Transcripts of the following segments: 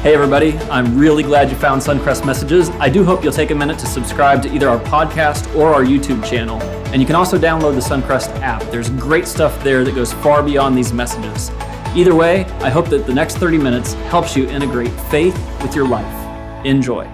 Hey everybody, I'm really glad you found Suncrest Messages. I do hope you'll take a minute to subscribe to either our podcast or our YouTube channel. And you can also download the Suncrest app. There's great stuff there that goes far beyond these messages. Either way, I hope that the next 30 minutes helps you integrate faith with your life. Enjoy.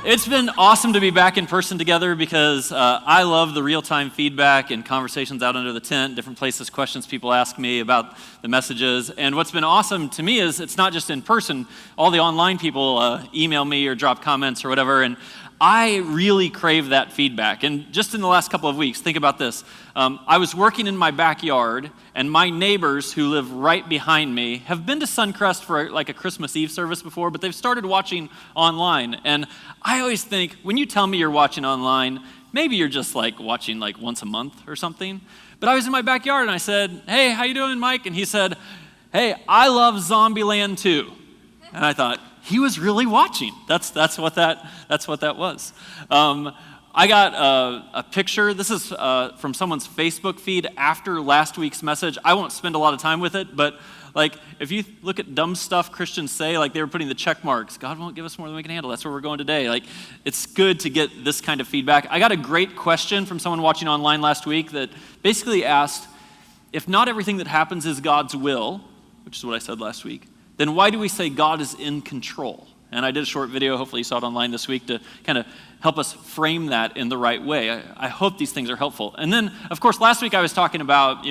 It's been awesome to be back in person together because I love the real-time feedback and conversations out under the tent, different places, questions people ask me about the messages. And what's been awesome to me is it's not just in person. All the online people email me or drop comments or whatever, and I really crave that feedback. And just in the last couple of weeks, think about this. I was working in my backyard, and my neighbors who live right behind me have been to Suncrest for like a Christmas Eve service before, but they've started watching online. And I always think, when you tell me you're watching online, maybe you're just like watching like once a month or something. But I was in my backyard and I said, "Hey, how you doing, Mike?" And he said, "Hey, I love Zombieland too." And I thought, he was really watching. That's what that was. I got a picture. This is from someone's Facebook feed after last week's message. I won't spend a lot of time with it, but like if you look at dumb stuff Christians say, like they were putting the check marks, God won't give us more than we can handle. That's where we're going today. Like it's good to get this kind of feedback. I got a great question from someone watching online last week that basically asked, if not everything that happens is God's will, which is what I said last week, then why do we say God is in control? And I did a short video, hopefully you saw it online this week, to kind of help us frame that in the right way. I hope these things are helpful. And then, of course, last week I was talking about,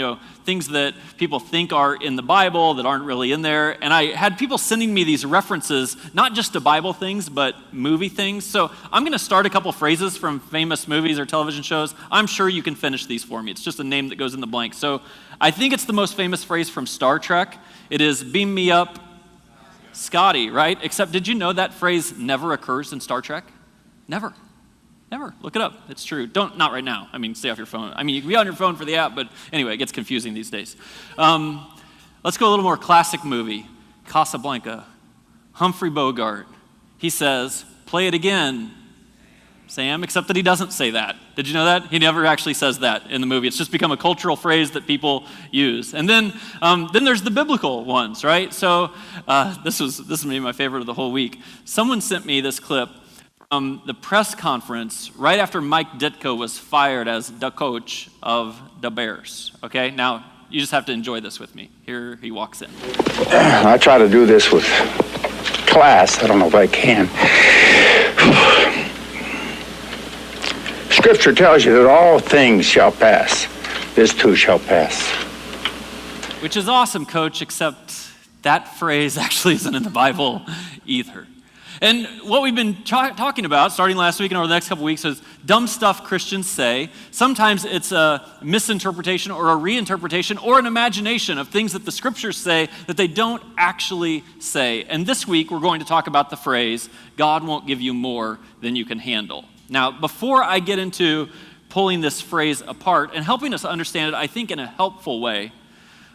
things that people think are in the Bible that aren't really in there. And I had people sending me these references, not just to Bible things, but movie things. So I'm going to start a couple phrases from famous movies or television shows. I'm sure you can finish these for me. It's just a name that goes in the blank. So I think it's the most famous phrase from Star Trek. It is, "Beam me up, Scotty," right? Except did you know that phrase never occurs in Star Trek? Never. Look it up. It's true. Not right now. Stay off your phone. You can be on your phone for the app, but anyway, it gets confusing these days. Let's go a little more classic movie. Casablanca. Humphrey Bogart. He says, "Play it again, Sam," except that he doesn't say that. Did you know that? He never actually says that in the movie. It's just become a cultural phrase that people use. And then there's the biblical ones, right? So this is maybe my favorite of the whole week. Someone sent me this clip from the press conference right after Mike Ditka was fired as the coach of the Bears. Okay, now you just have to enjoy this with me. Here he walks in. I try to do this with class. I don't know if I can. Scripture tells you that all things shall pass. This too shall pass. Which is awesome, Coach, except that phrase actually isn't in the Bible either. And what we've been talking about, starting last week and over the next couple weeks, is dumb stuff Christians say. Sometimes it's a misinterpretation or a reinterpretation or an imagination of things that the Scriptures say that they don't actually say. And this week, we're going to talk about the phrase, "God won't give you more than you can handle." Now, before I get into pulling this phrase apart and helping us understand it, I think in a helpful way,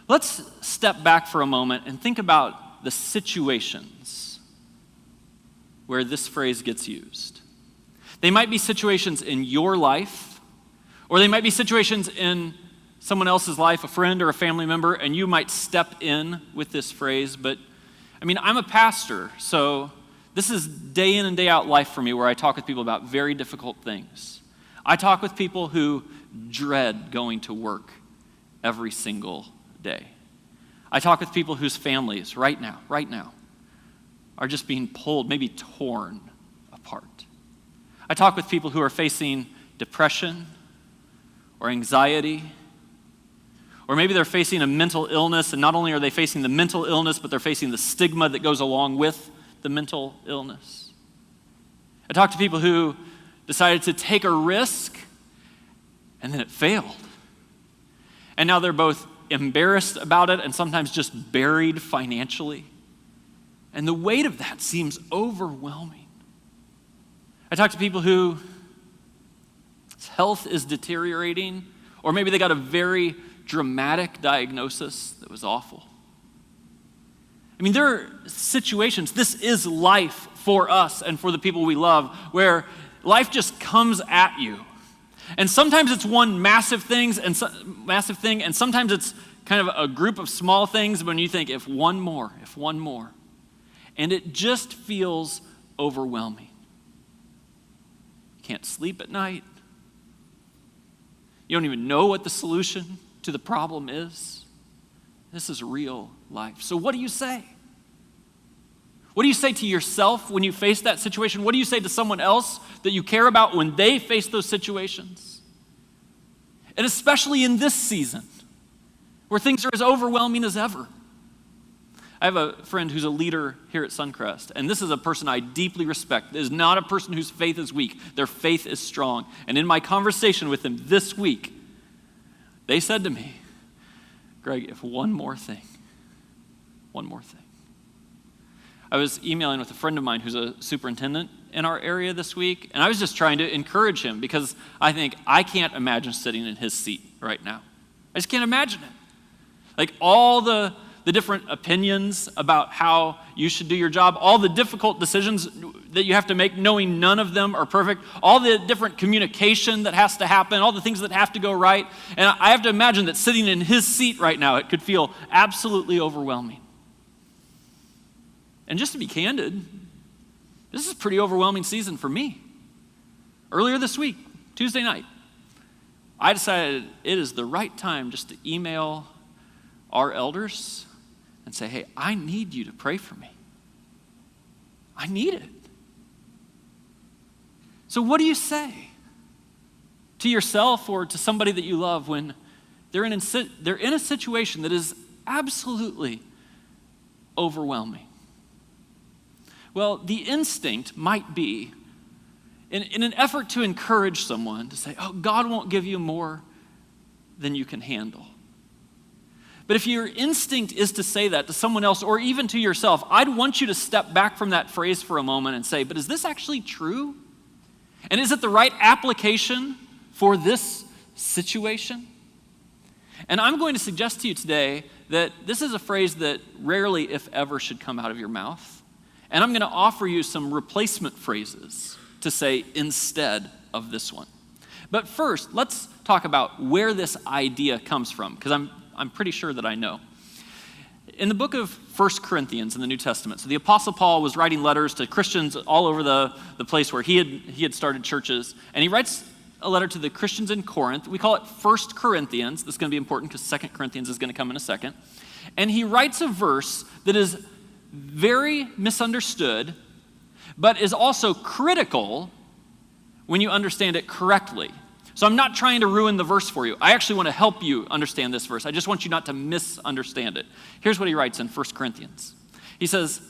let's step back for a moment and think about the situations where this phrase gets used. They might be situations in your life, or they might be situations in someone else's life, a friend or a family member, and you might step in with this phrase. But, I'm a pastor, so this is day in and day out life for me where I talk with people about very difficult things. I talk with people who dread going to work every single day. I talk with people whose families right now, are just being pulled, maybe torn apart. I talk with people who are facing depression or anxiety, or maybe they're facing a mental illness, and not only are they facing the mental illness, but they're facing the stigma that goes along with the mental illness. I talk to people who decided to take a risk, and then it failed. And now they're both embarrassed about it and sometimes just buried financially. And the weight of that seems overwhelming. I talk to people whose health is deteriorating, or maybe they got a very dramatic diagnosis that was awful. There are situations, this is life for us and for the people we love, where life just comes at you. And sometimes it's one massive thing, and sometimes it's kind of a group of small things when you think, if one more. and it just feels overwhelming. You can't sleep at night. You don't even know what the solution to the problem is. This is real life. So what do you say? What do you say to yourself when you face that situation? What do you say to someone else that you care about when they face those situations? And especially in this season, where things are as overwhelming as ever. I have a friend who's a leader here at Suncrest, and this is a person I deeply respect. This is not a person whose faith is weak. Their faith is strong. And in my conversation with them this week, they said to me, Greg, if one more thing. I was emailing with a friend of mine who's a superintendent in our area this week, and I was just trying to encourage him because I think I can't imagine sitting in his seat right now. I just can't imagine it. Like all the different opinions about how you should do your job, all the difficult decisions that you have to make, knowing none of them are perfect, all the different communication that has to happen, all the things that have to go right. And I have to imagine that sitting in his seat right now, it could feel absolutely overwhelming. And just to be candid, this is a pretty overwhelming season for me. Earlier this week, Tuesday night, I decided it is the right time just to email our elders and say, hey, I need you to pray for me. I need it. So what do you say to yourself or to somebody that you love when they're in a situation that is absolutely overwhelming? Well, the instinct might be, in an effort to encourage someone, to say, oh, God won't give you more than you can handle. But if your instinct is to say that to someone else or even to yourself, I'd want you to step back from that phrase for a moment and say, but is this actually true? And is it the right application for this situation? And I'm going to suggest to you today that this is a phrase that rarely, if ever, should come out of your mouth. And I'm going to offer you some replacement phrases to say instead of this one. But first, let's talk about where this idea comes from, because I'm pretty sure that I know. In the book of 1 Corinthians in the New Testament, so the Apostle Paul was writing letters to Christians all over the place where he had started churches, and he writes a letter to the Christians in Corinth. We call it 1 Corinthians. This is going to be important because 2 Corinthians is going to come in a second. And he writes a verse that is very misunderstood, but is also critical when you understand it correctly. So I'm not trying to ruin the verse for you. I actually want to help you understand this verse. I just want you not to misunderstand it. Here's what he writes in 1 Corinthians. He says,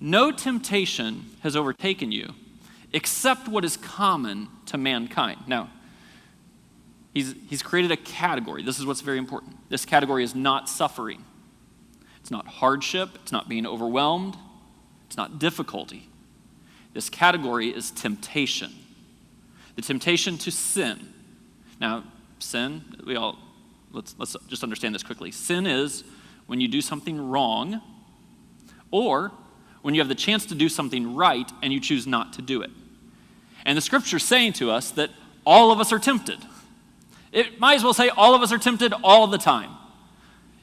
no temptation has overtaken you except what is common to mankind. Now, he's created a category. This is what's very important. This category is not suffering. It's not hardship. It's not being overwhelmed. It's not difficulty. This category is temptation. The temptation to sin. Now, sin, let's just understand this quickly. Sin is when you do something wrong or when you have the chance to do something right and you choose not to do it. And the scripture's saying to us that all of us are tempted. It might as well say all of us are tempted all the time.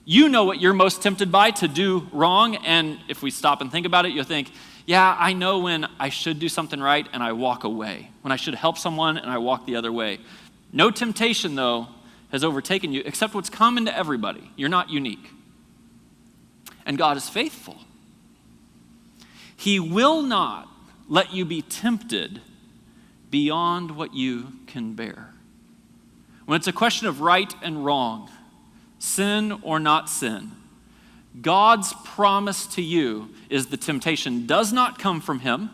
You know what you're most tempted by, to do wrong, and if we stop and think about it, you'll think, yeah, I know when I should do something right and I walk away, when I should help someone and I walk the other way. No temptation, though, has overtaken you except what's common to everybody. You're not unique. And God is faithful. He will not let you be tempted beyond what you can bear. When it's a question of right and wrong, sin or not sin, God's promise to you is the temptation does not come from him,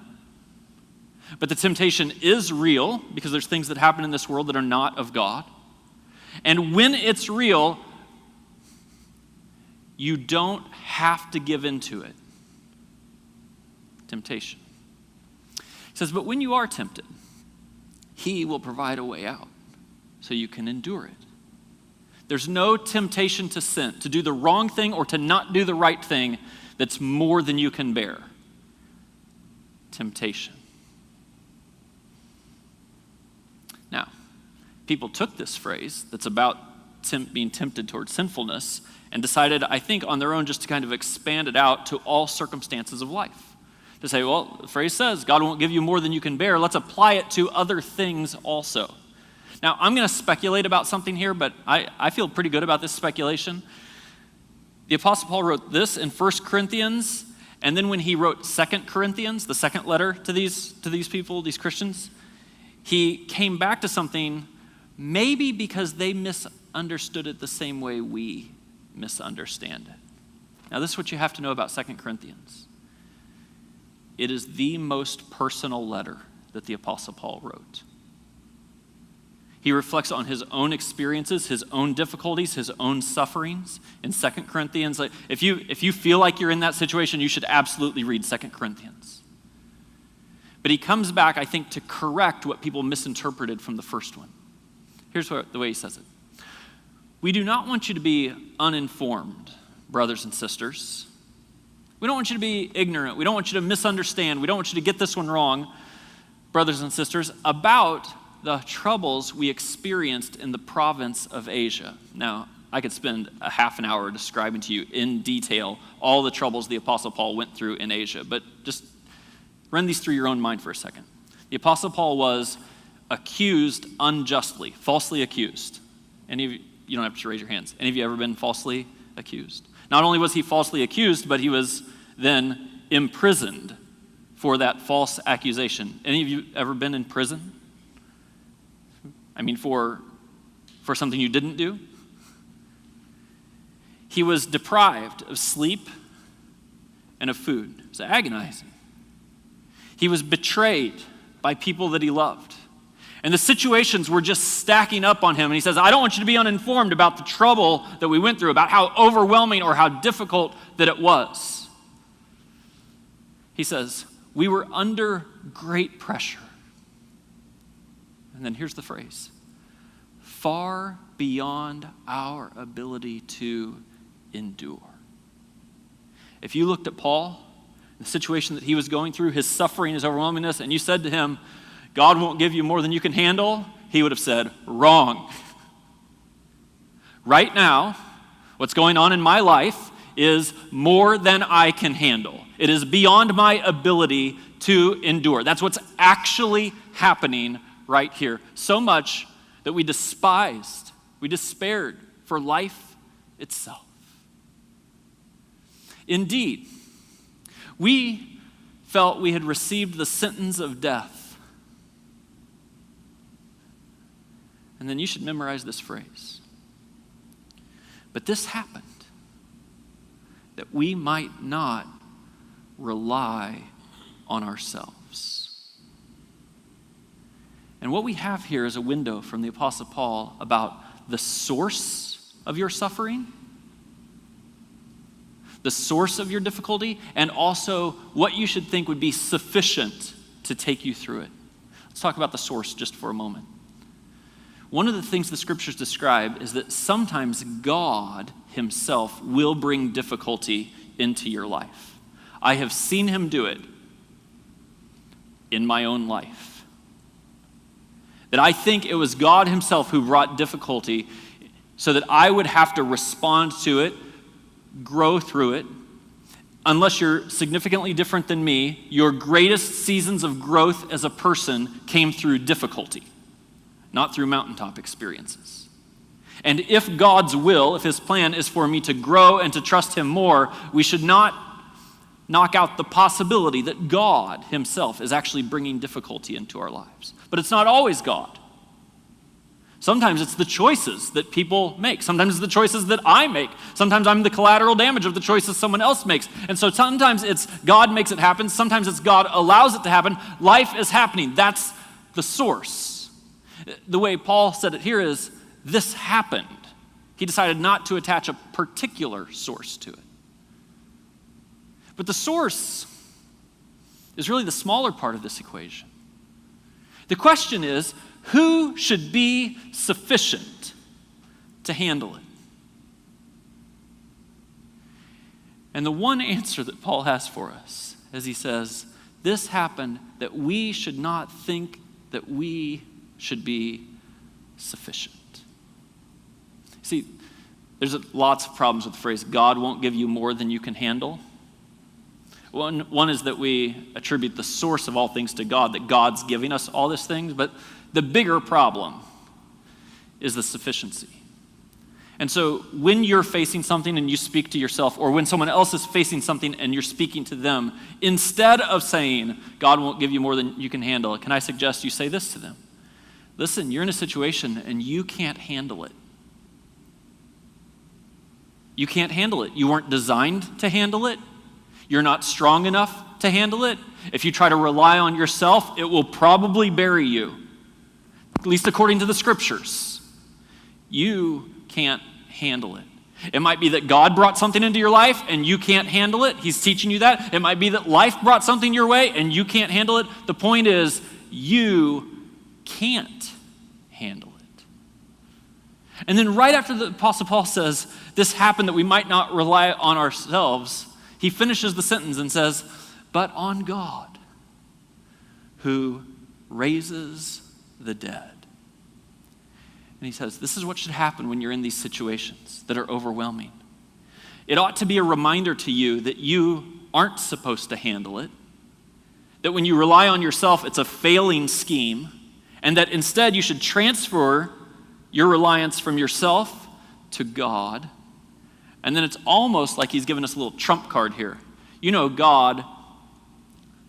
but the temptation is real because there's things that happen in this world that are not of God. And when it's real, you don't have to give into it. Temptation. He says, but when you are tempted, he will provide a way out so you can endure it. There's no temptation to sin, to do the wrong thing or to not do the right thing that's more than you can bear. Temptation. Now, people took this phrase that's about being tempted towards sinfulness and decided, I think, on their own just to kind of expand it out to all circumstances of life. To say, well, the phrase says, God won't give you more than you can bear. Let's apply it to other things also. Now, I'm going to speculate about something here, but I feel pretty good about this speculation. The Apostle Paul wrote this in 1 Corinthians, and then when he wrote 2 Corinthians, the second letter to these people, these Christians, he came back to something maybe because they misunderstood it the same way we misunderstand it. Now, this is what you have to know about 2 Corinthians. It is the most personal letter that the Apostle Paul wrote. He reflects on his own experiences, his own difficulties, his own sufferings. In 2 Corinthians, if you feel like you're in that situation, you should absolutely read 2 Corinthians. But he comes back, I think, to correct what people misinterpreted from the first one. Here's the way he says it. We do not want you to be uninformed, brothers and sisters. We don't want you to be ignorant. We don't want you to misunderstand. We don't want you to get this one wrong, brothers and sisters, about the troubles we experienced in the province of Asia. Now, I could spend a half an hour describing to you in detail all the troubles the Apostle Paul went through in Asia, but just run these through your own mind for a second. The Apostle Paul was accused unjustly, falsely accused. Any of you don't have to raise your hands. Any of you ever been falsely accused? Not only was he falsely accused, but he was then imprisoned for that false accusation. Any of you ever been in prison? I mean, for something you didn't do? He was deprived of sleep and of food. It was agonizing. He was betrayed by people that he loved. And the situations were just stacking up on him. And he says, I don't want you to be uninformed about the trouble that we went through, about how overwhelming or how difficult that it was. He says, we were under great pressure. And then here's the phrase, far beyond our ability to endure. If you looked at Paul, the situation that he was going through, his suffering, his overwhelmingness, and you said to him, God won't give you more than you can handle, he would have said, wrong. Right now, what's going on in my life is more than I can handle. It is beyond my ability to endure. That's what's actually happening right here. So much that we despaired for life itself. Indeed, we felt we had received the sentence of death. And then you should memorize this phrase. But this happened that we might not rely on ourselves. And what we have here is a window from the Apostle Paul about the source of your suffering, the source of your difficulty, and also what you should think would be sufficient to take you through it. Let's talk about the source just for a moment. One of the things the scriptures describe is that sometimes God himself will bring difficulty into your life. I have seen him do it in my own life. That I think it was God himself who brought difficulty so that I would have to respond to it, grow through it. Unless you're significantly different than me, your greatest seasons of growth as a person came through difficulty, not through mountaintop experiences. And if God's will, if his plan is for me to grow and to trust him more, we should not knock out the possibility that God himself is actually bringing difficulty into our lives. But it's not always God. Sometimes it's the choices that people make. Sometimes it's the choices that I make. Sometimes I'm the collateral damage of the choices someone else makes. And so sometimes it's God makes it happen. Sometimes it's God allows it to happen. Life is happening. That's the source. The way Paul said it here is, this happened. He decided not to attach a particular source to it. But the source is really the smaller part of this equation. The question is, who should be sufficient to handle it? And the one answer that Paul has for us, as he says, this happened that we should not think that we should be sufficient. See, there's lots of problems with the phrase, God won't give you more than you can handle. One is that we attribute the source of all things to God, that God's giving us all these things, but the bigger problem is the sufficiency. And so when you're facing something and you speak to yourself, or when someone else is facing something and you're speaking to them, instead of saying, God won't give you more than you can handle, can I suggest you say this to them? Listen, you're in a situation and you can't handle it. You can't handle it. You weren't designed to handle it. You're not strong enough to handle it. If you try to rely on yourself, it will probably bury you, at least according to the scriptures. You can't handle it. It might be that God brought something into your life and you can't handle it. He's teaching you that. It might be that life brought something your way and you can't handle it. The point is, you can't handle it. And then right after the Apostle Paul says, this happened that we might not rely on ourselves, he finishes the sentence and says, but on God, who raises the dead. And he says, this is what should happen when you're in these situations that are overwhelming. It ought to be a reminder to you that you aren't supposed to handle it, that when you rely on yourself, it's a failing scheme, and that instead you should transfer your reliance from yourself to God. And then it's almost like he's given us a little trump card here. You know, God,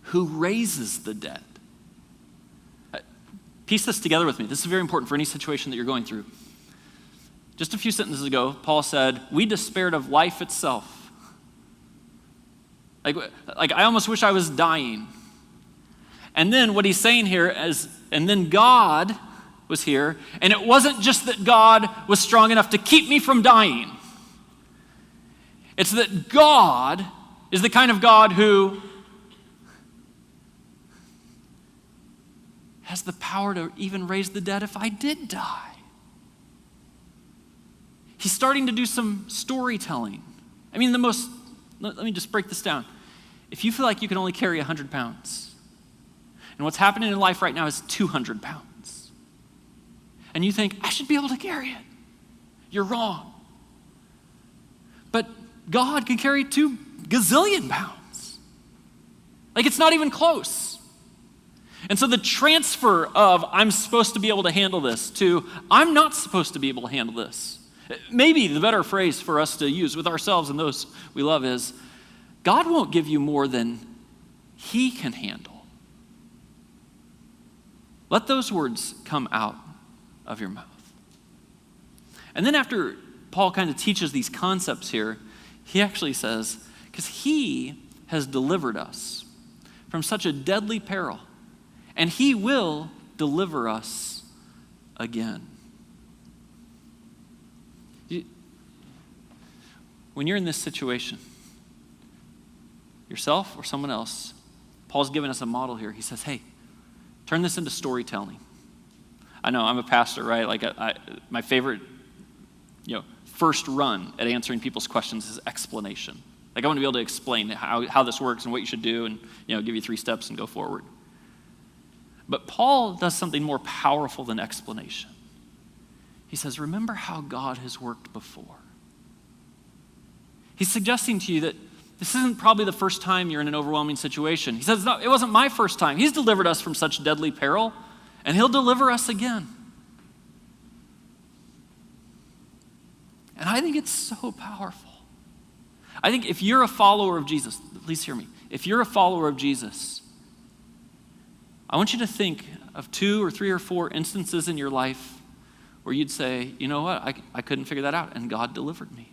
who raises the dead. Piece this together with me. This is very important for any situation that you're going through. Just a few sentences ago, Paul said, we despaired of life itself. Like I almost wish I was dying. And then what he's saying here is, and then God was here, and it wasn't just that God was strong enough to keep me from dying. It's that God is the kind of God who has the power to even raise the dead if I did die. He's starting to do some storytelling. I mean, let me just break this down. If you feel like you can only carry 100 pounds, and what's happening in life right now is 200 pounds, and you think, I should be able to carry it, you're wrong. But God can carry 2 gazillion pounds. Like, it's not even close. And so the transfer of I'm supposed to be able to handle this to I'm not supposed to be able to handle this. Maybe the better phrase for us to use with ourselves and those we love is, God won't give you more than he can handle. Let those words come out of your mouth. And then after Paul kind of teaches these concepts here, he actually says, because he has delivered us from such a deadly peril, and he will deliver us again. When you're in this situation, yourself or someone else, Paul's giving us a model here. He says, hey, turn this into storytelling. I know, I'm a pastor, right? Like my favorite, first run at answering people's questions is explanation. Like I want to be able to explain how this works and what you should do and, give you 3 steps and go forward. But Paul does something more powerful than explanation. He says, remember how God has worked before. He's suggesting to you that this isn't probably the first time you're in an overwhelming situation. He says, no, it wasn't my first time. He's delivered us from such deadly peril, and he'll deliver us again. And I think it's so powerful. I think if you're a follower of Jesus, please hear me. If you're a follower of Jesus, I want you to think of 2 or 3 or 4 instances in your life where you'd say, you know what, I couldn't figure that out, and God delivered me.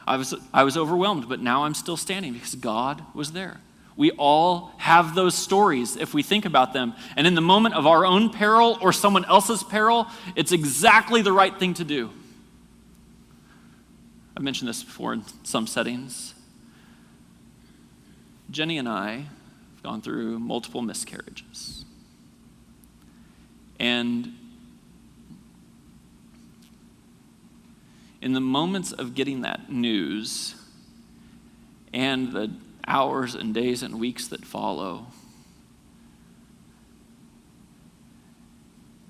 I was overwhelmed, but now I'm still standing because God was there. We all have those stories if we think about them. And in the moment of our own peril or someone else's peril, it's exactly the right thing to do. I've mentioned this before in some settings. Jenny and I have gone through multiple miscarriages. And in the moments of getting that news and the hours and days and weeks that follow,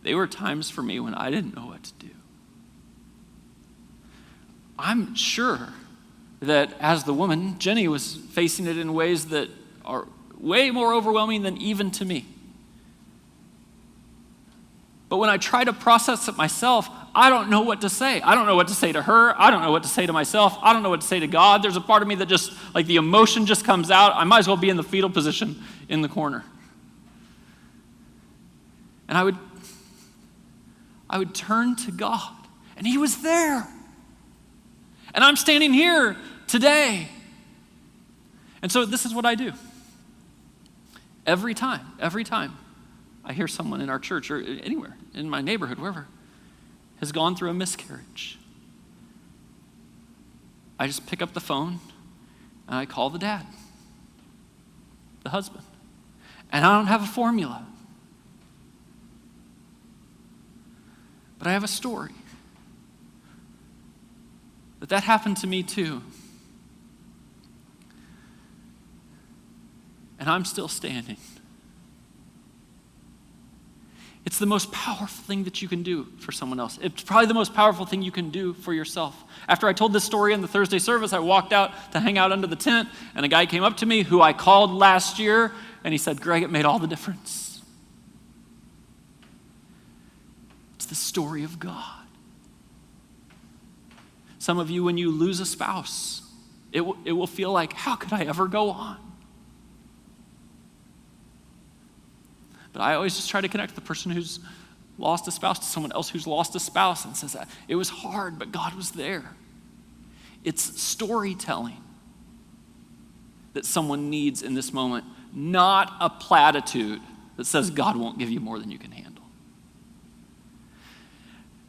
they were times for me when I didn't know what to do. I'm sure that as the woman, Jenny was facing it in ways that are way more overwhelming than even to me. But when I try to process it myself, I don't know what to say. I don't know what to say to her. I don't know what to say to myself. I don't know what to say to God. There's a part of me that just, like the emotion just comes out. I might as well be in the fetal position in the corner. And I would turn to God, and he was there. And I'm standing here today. And so this is what I do. Every time I hear someone in our church or anywhere, in my neighborhood, wherever, has gone through a miscarriage, I just pick up the phone and I call the dad, the husband. And I don't have a formula, but I have a story. That happened to me too. And I'm still standing. It's the most powerful thing that you can do for someone else. It's probably the most powerful thing you can do for yourself. After I told this story in the Thursday service, I walked out to hang out under the tent, and a guy came up to me who I called last year, and he said, "Greg, it made all the difference." It's the story of God. Some of you, when you lose a spouse, it will feel like, how could I ever go on? But I always just try to connect the person who's lost a spouse to someone else who's lost a spouse and says, it was hard, but God was there. It's storytelling that someone needs in this moment, not a platitude that says God won't give you more than you can handle.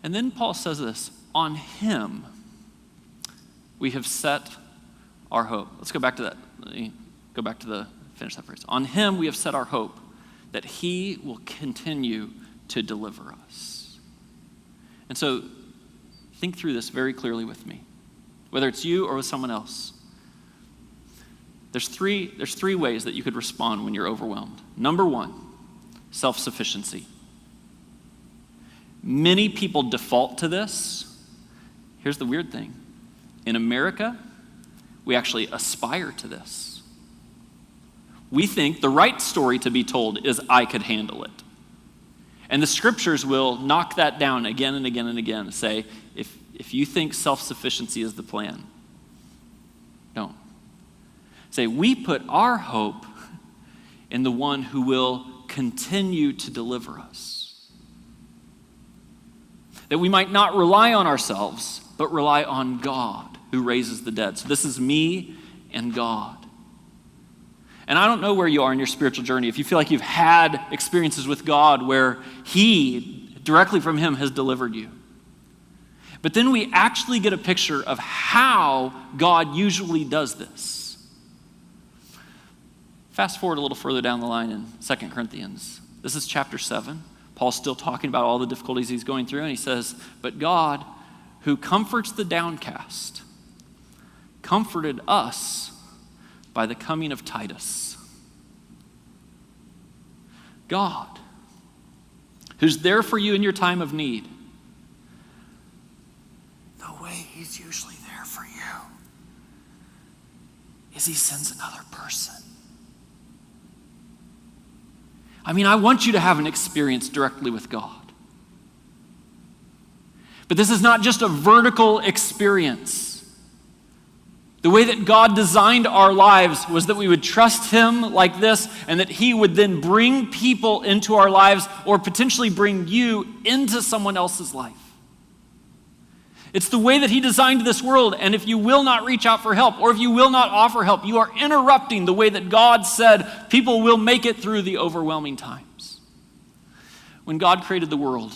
And then Paul says this, on him we have set our hope. Let's go back to that. Finish that phrase. On him we have set our hope, that he will continue to deliver us. And so think through this very clearly with me, whether it's you or with someone else. There's three ways that you could respond when you're overwhelmed. Number one, self-sufficiency. Many people default to this. Here's the weird thing. In America, we actually aspire to this. We think the right story to be told is, I could handle it. And the scriptures will knock that down again and again and again. Say, if you think self-sufficiency is the plan, don't. Say, we put our hope in the one who will continue to deliver us. That we might not rely on ourselves, but rely on God who raises the dead. So this is me and God. And I don't know where you are in your spiritual journey. If you feel like you've had experiences with God where he, directly from him, has delivered you. But then we actually get a picture of how God usually does this. Fast forward a little further down the line in 2 Corinthians. This is chapter 7. Paul's still talking about all the difficulties he's going through, and he says, but God, who comforts the downcast, comforted us by the coming of Titus. God, who's there for you in your time of need, the way he's usually there for you is he sends another person. I mean, I want you to have an experience directly with God. But this is not just a vertical experience. The way that God designed our lives was that we would trust him like this, and that he would then bring people into our lives, or potentially bring you into someone else's life. It's the way that he designed this world, and if you will not reach out for help, or if you will not offer help, you are interrupting the way that God said people will make it through the overwhelming times. When God created the world,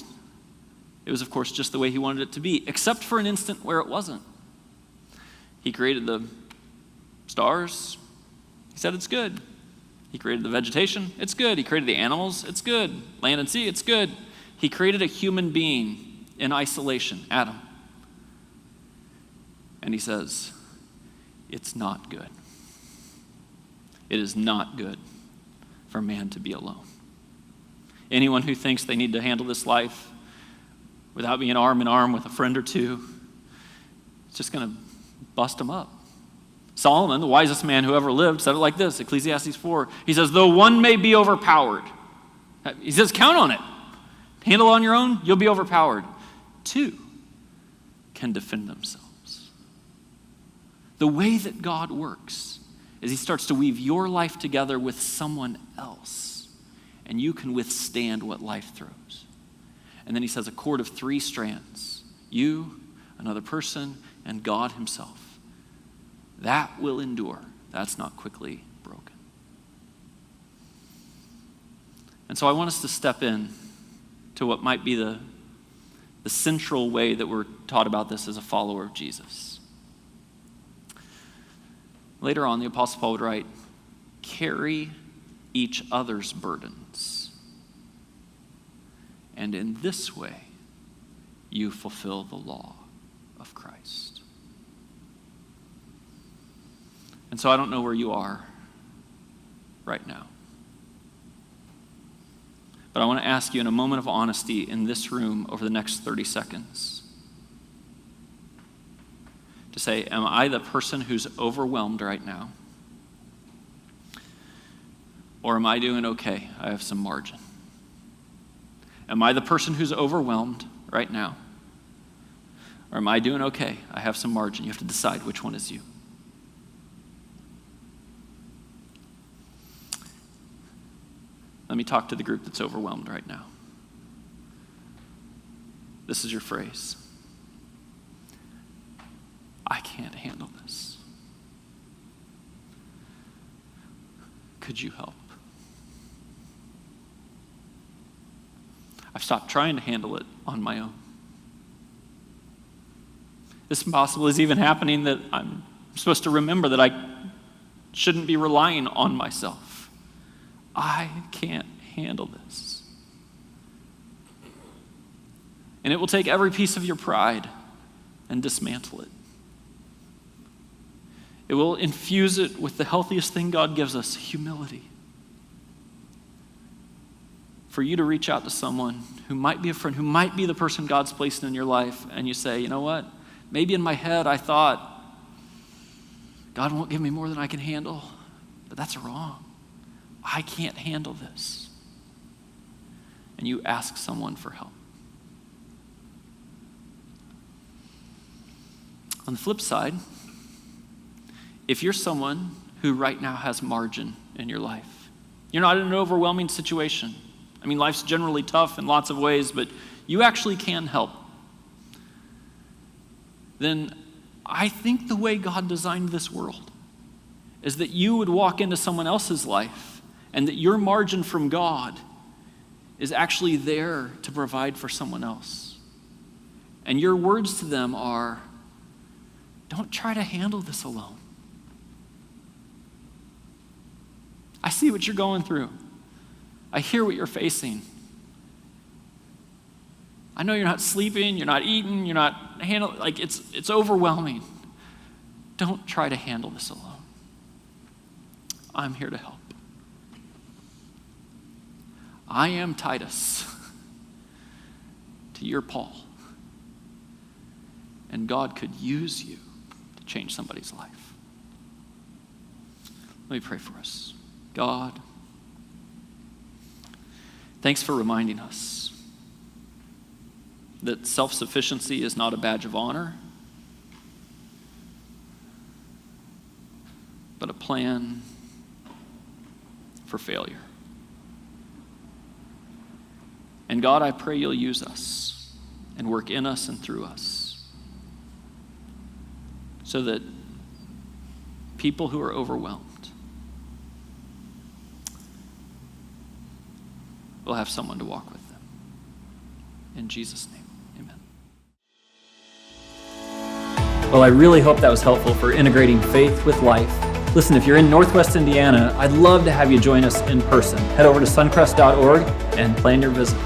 it was, of course, just the way he wanted it to be, except for an instant where it wasn't. He created the stars. He said it's good. He created the vegetation. It's good. He created the animals. It's good. Land and sea. It's good. He created a human being in isolation, Adam. And he says, it's not good. It is not good for man to be alone. Anyone who thinks they need to handle this life without being arm in arm with a friend or two, it's just going to bust them up. Solomon, the wisest man who ever lived, said it like this, Ecclesiastes 4. He says, though one may be overpowered. He says, count on it. Handle on your own, you'll be overpowered. Two can defend themselves. The way that God works is he starts to weave your life together with someone else, and you can withstand what life throws. And then he says a cord of 3 strands, you, another person, and God himself. That will endure. That's not quickly broken. And so I want us to step in to what might be the central way that we're taught about this as a follower of Jesus. Later on, the Apostle Paul would write, carry each other's burdens. And in this way, you fulfill the law of Christ. And so I don't know where you are right now. But I want to ask you in a moment of honesty in this room over the next 30 seconds to say, am I the person who's overwhelmed right now? Or am I doing okay? I have some margin. Am I the person who's overwhelmed right now? Or am I doing okay? I have some margin. You have to decide which one is you. Let me talk to the group that's overwhelmed right now. This is your phrase. I can't handle this. Could you help? I've stopped trying to handle it on my own. This possibly is even happening that I'm supposed to remember that I shouldn't be relying on myself. I can't handle this. And it will take every piece of your pride and dismantle it. It will infuse it with the healthiest thing God gives us, humility. For you to reach out to someone who might be a friend, who might be the person God's placed in your life, and you say, you know what? Maybe in my head I thought, God won't give me more than I can handle, but that's wrong. I can't handle this. And you ask someone for help. On the flip side, if you're someone who right now has margin in your life, you're not in an overwhelming situation. I mean, life's generally tough in lots of ways, but you actually can help. Then I think the way God designed this world is that you would walk into someone else's life and that your margin from God is actually there to provide for someone else. And your words to them are, don't try to handle this alone. I see what you're going through. I hear what you're facing. I know you're not sleeping, you're not eating, you're not handling, like it's overwhelming. Don't try to handle this alone. I'm here to help. I am Titus to your Paul. And God could use you to change somebody's life. Let me pray for us. God, thanks for reminding us that self-sufficiency is not a badge of honor, but a plan for failure. And God, I pray you'll use us and work in us and through us so that people who are overwhelmed will have someone to walk with them. In Jesus' name, amen. Well, I really hope that was helpful for integrating faith with life. Listen, if you're in Northwest Indiana, I'd love to have you join us in person. Head over to suncrest.org and plan your visit.